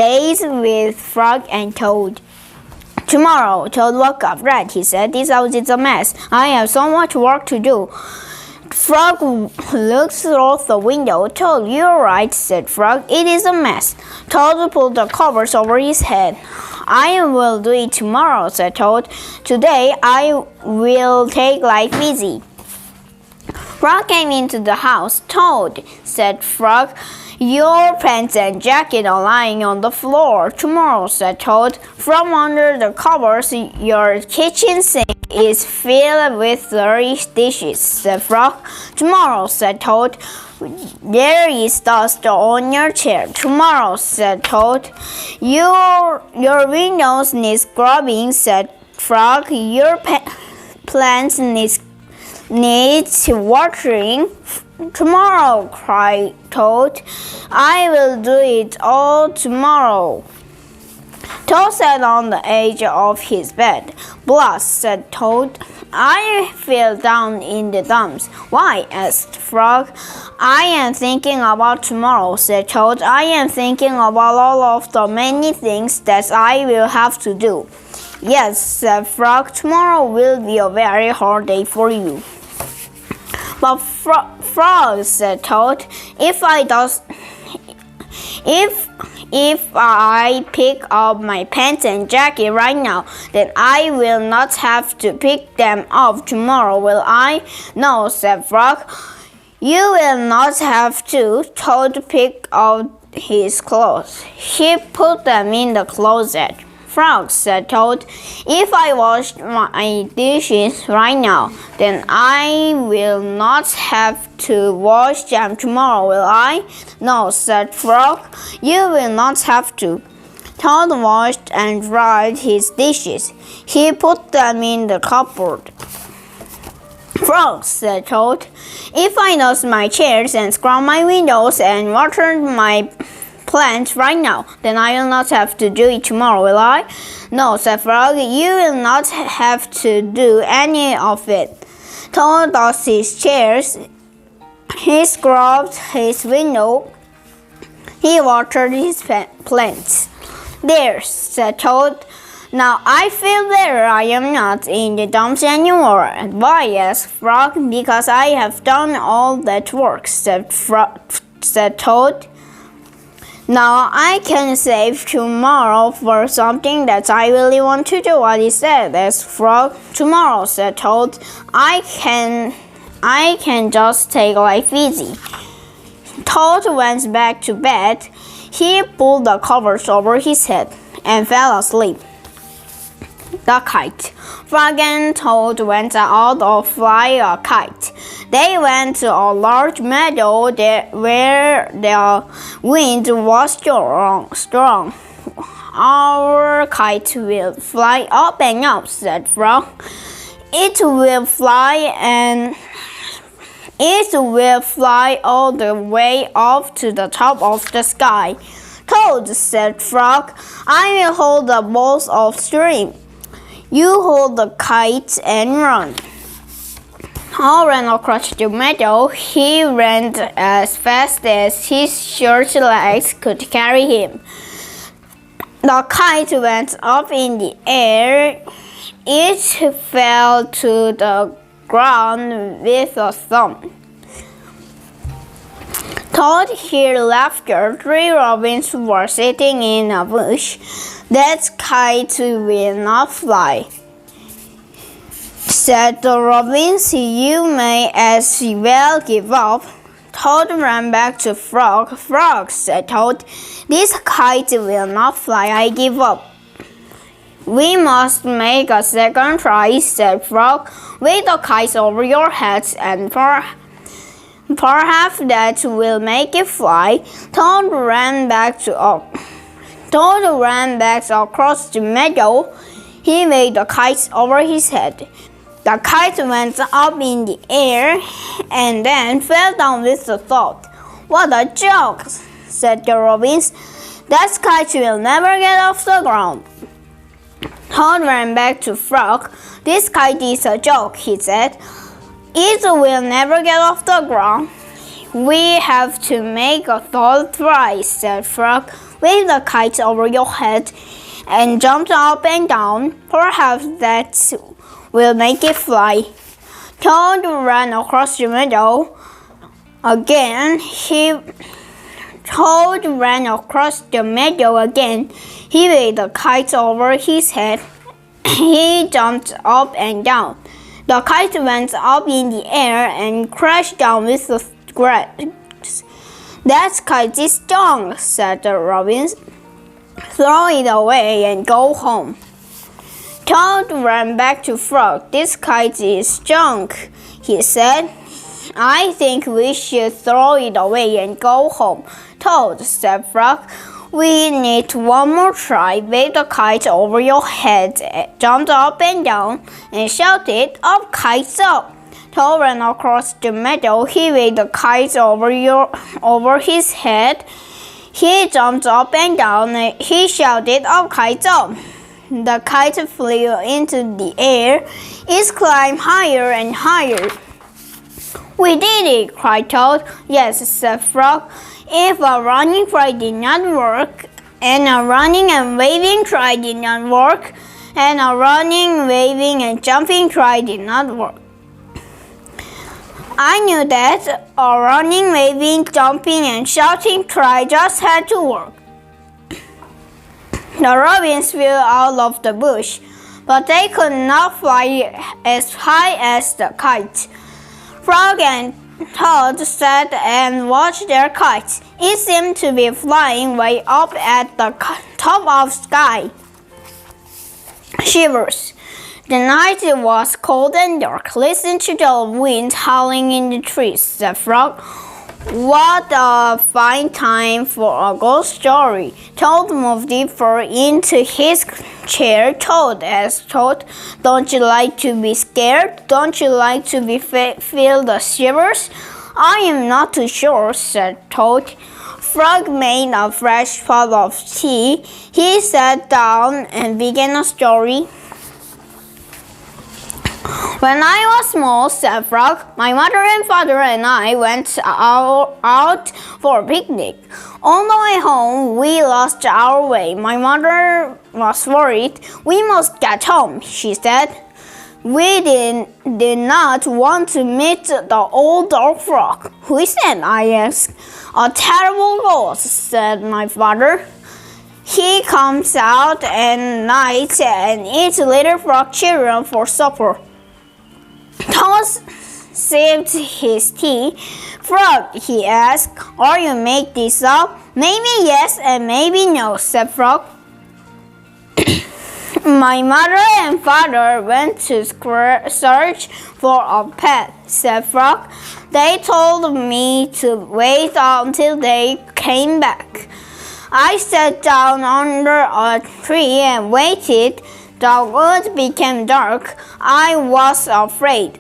Days with Frog and Toad. Tomorrow, Toad woke up. Right, he said. This house is a mess. I have so much work to do. Frog looked through the window. Toad, you're right, said Frog. It is a mess. Toad pulled the covers over his head. I will do it tomorrow, said Toad. Today, I will take life easy. Frog came into the house. Toad, said Frog, your pants and jacket are lying on the floor. Tomorrow, said Toad, from under the covers, your kitchen sink is filled with dirty dishes, said Frog. Tomorrow, said Toad, there is dust on your chair. Tomorrow, said Toad, your windows need scrubbing, said Frog. Your plants need watering. Tomorrow, cried Toad. I will do it all tomorrow. Toad sat on the edge of his bed. Blast, said Toad. I fell down in the dumps. Why? asked Frog. I am thinking about tomorrow, said Toad. I am thinking about all of the many things that I will have to do. Yes, said Frog. Tomorrow will be a very hard day for you. But Frog, said Toad, if I pick up my pants and jacket right now, then I will not have to pick them up tomorrow, will I? No, said Frog. You will not have to. Toad picked up his clothes. He put them in the closet. Frog, said Toad, if I wash my dishes right now, then I will not have to wash them tomorrow, will I? No, said Frog, you will not have to. Toad washed and dried his dishes. He put them in the cupboard. Frog, said Toad, if I dust my chairs and scrub my windows and water my plants right now, then I will not have to do it tomorrow, will I? No, said Frog, you will not have to do any of it. Toad dusted his chairs, he scrubbed his window, he watered his plants. There, said Toad. Now I feel better. I am not in the dumps anymore. And why? asked Frog. Because I have done all that work, said Toad. Now I can save tomorrow for something that I really want to do. What is that? asked Frog. Tomorrow, said Toad. I can just take life easy. Toad went back to bed. He pulled the covers over his head and fell asleep. The kite. Frog and Toad went out to fly a kite. They went to a large meadow where the wind was strong. Our kite will fly up and up, said Frog. It will fly all the way up to the top of the sky. Toad, said Frog, I will hold the balls of string. You hold the kite and run. Toad ran across the meadow. He ran as fast as his short legs could carry him. The kite went up in the air. It fell to the ground with a thump. Toad heard laughter. 3 robins were sitting in a bush. That kite will not fly, said the robins. You may as well give up. Toad ran back to Frog. Frog, said Toad, this kite will not fly. I give up. We must make a second try, said Frog. Wave the kite over your heads and perhaps that will make it fly. Toad ran back across the meadow. He waved the kite over his head. The kite went up in the air and then fell down with a thud. What a joke, said the robins. That kite will never get off the ground. Toad ran back to Frog. This kite is a joke, he said. It will never get off the ground. We have to make a third try, said Frog. wave the kite over your head, and jump up and down. Perhaps that will make it fly. Toad ran across the meadow. Toad ran across the meadow again. He waved the kite over his head. He jumped up and down. The kite went up in the air and crashed down with the grass. That kite is junk, said the robin. Throw it away and go home. Toad ran back to Frog. This kite is junk, he said. I think we should throw it away and go home. Toad, said Frog. We need one more try. Wave the kite over your head, jumped up and down, and shouted, Up, kites up! Toad ran across the meadow. He waved the kite over his head. He jumped up and down, and he shouted, Up, kites up! The kite flew into the air. It climbed higher and higher. We did it, cried Toad. Yes, said Frog. If a running try did not work, and a running and waving try did not work, and a running, waving, and jumping try did not work. I knew that a running, waving, jumping, and shouting try just had to work. The robins flew out of the bush, but they could not fly as high as the kite. Frog and Toad sat and watched their kites. It seemed to be flying way up at the top of the sky. Shivers. The night was cold and dark. Listen to the wind howling in the trees, said Frog. What a fine time for a ghost story. Toad moved deeper into his chair. Toad asked Toad, Don't you like to be scared? Don't you like to feel the shivers? I am not too sure, said Toad. Frog made a fresh pot of tea. He sat down and began a story. When I was small, said Frog, my mother and father and I went out for a picnic. On the way home, we lost our way. My mother was worried. We must get home, she said. We did not want to meet the old dog Frog. Who is that? I asked. A terrible ghost, said my father. He comes out at night and eats little frog children for supper. Toad sipped his tea. Frog, he asked, Are you make this up? Maybe yes and maybe no, said Frog. My mother and father went to search for a pet, said Frog. They told me to wait until they came back. I sat down under a tree and waited. The wood became dark. I was afraid.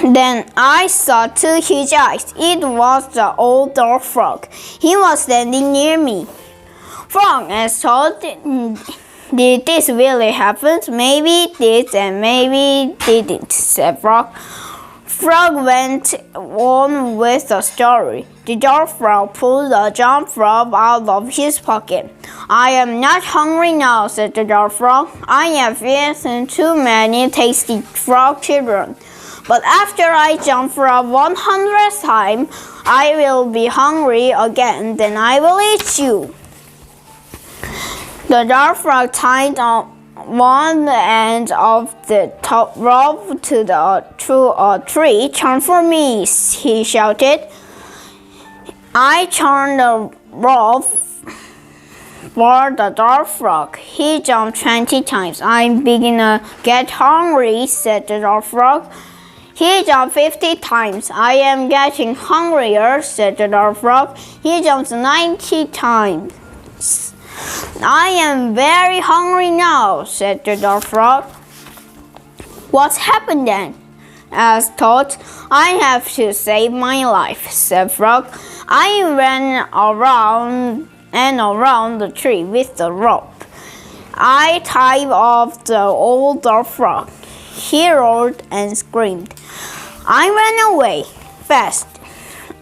Then I saw two huge eyes. It was the old dog Frog. He was standing near me. Frog asked Toad, Did this really happen? Maybe it did and maybe it didn't, said Frog. Frog went on with the story. The dog Frog pulled a jump frog out of his pocket. I am not hungry now, said the dog Frog. I have eaten too many tasty frog children. But after I jump for a 100th time, I will be hungry again. Then I will eat you. The dog Frog tied one end of the top rope to a tree. Turn for me, he shouted. I turned the rope for the dog Frog. He jumped 20 times. I'm beginning to get hungry, said the dog Frog. He jumped 50 times. I am getting hungrier, said the dog Frog. He jumped 90 times. I am very hungry now, said the dog Frog. What happened then? Asked Toad. I have to save my life, said Frog. I ran around and around the tree with the rope. I tied off the old dog Frog. He roared and screamed. I ran away fast.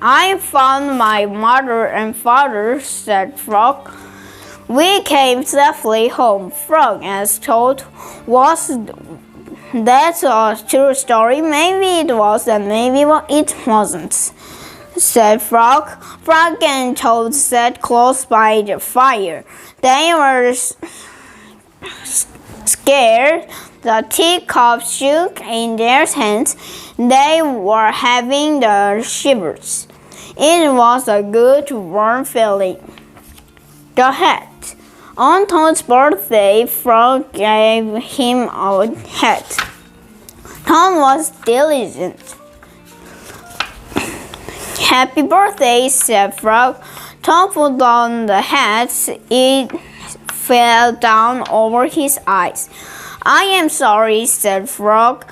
I found my mother and father, said Frog. We came safely home. Frog asked Toad, was that a true story? Maybe it was and maybe it wasn't, said Frog. Frog and Toad sat close by the fire. They were scared. The teacup shook in their hands. They were having the shivers. It was a good, warm feeling. The hat. On Toad's birthday, Frog gave him a hat. Toad was diligent. Happy birthday, said Frog. Toad put on the hat. It fell down over his eyes. I am sorry, said Frog.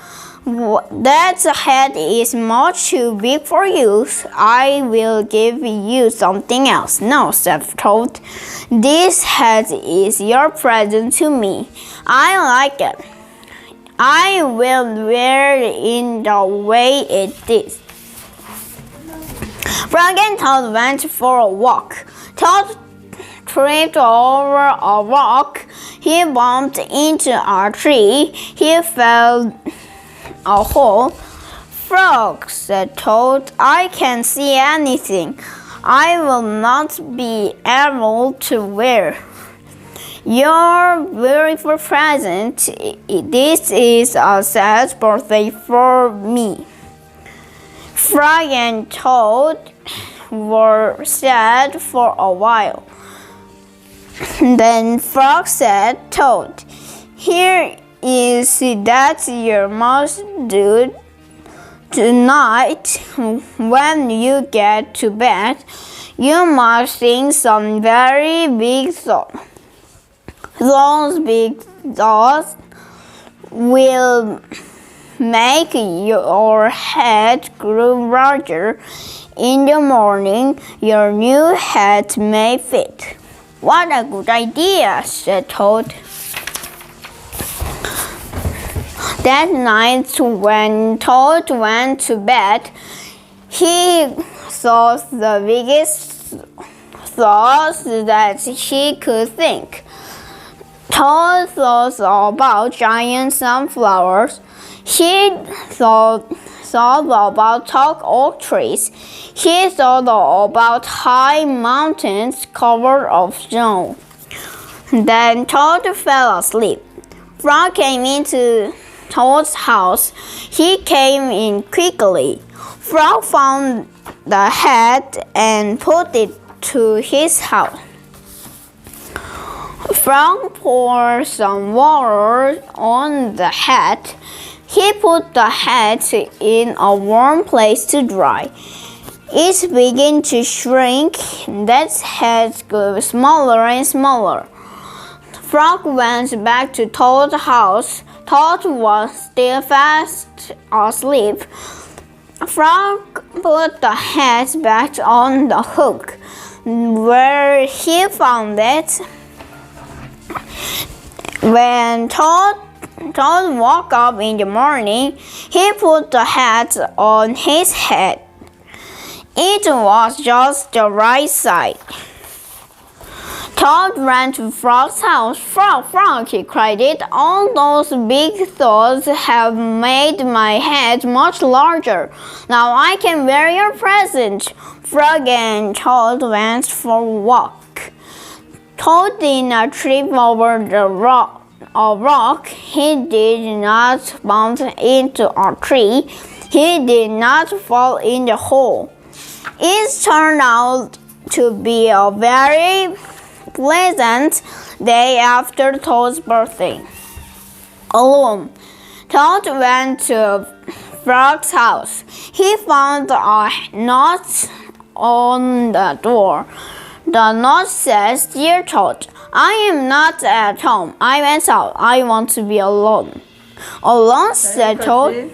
That hat is much too big for you. I will give you something else. No, said Toad. This hat is your present to me. I like it. I will wear it in the way it is. Frog and Toad went for a walk. Toad tripped over a rock. He bumped into a tree. He fell a hole. Frog, said Toad, I can't see anything. I will not be able to wear your beautiful present. This is a sad birthday for me. Frog and Toad were sad for a while. Then Frog said, Toad, here is that you must do tonight. When you get to bed, you must sing some very big songs. Those big thoughts will make your head grow larger. In the morning, your new hat may fit. What a good idea, said Toad. That night, when Toad went to bed, he thought the biggest thoughts that he could think. Toad thought about giant sunflowers. He thought about tall oak trees. He thought about high mountains covered of snow. Then Toad fell asleep. Frog came into Toad's house. He came in quickly. Frog found the hat and put it to his house. Frog poured some water on the hat. He put the hat in a warm place to dry. It began to shrink. That hat grew smaller and smaller. Frog went back to Toad's house. Toad was still fast asleep. Frog put the hat back on the hook where he found it. When Toad woke up in the morning, he put the hat on his head. It was just the right side. Toad ran to Frog's house. Frog, Frog, he cried, all those big thoughts have made my head much larger. Now I can wear your present. Frog and Toad went for a walk. Toad did not trip over a rock. He did not bump into a tree. He did not fall in the hole. It turned out to be a very pleasant day after Toad's birthday. Alone, Toad went to Frog's house. He found a note on the door. The note says, Dear Toad, I am not at home. I went out. I want to be alone. Alone, said Toad.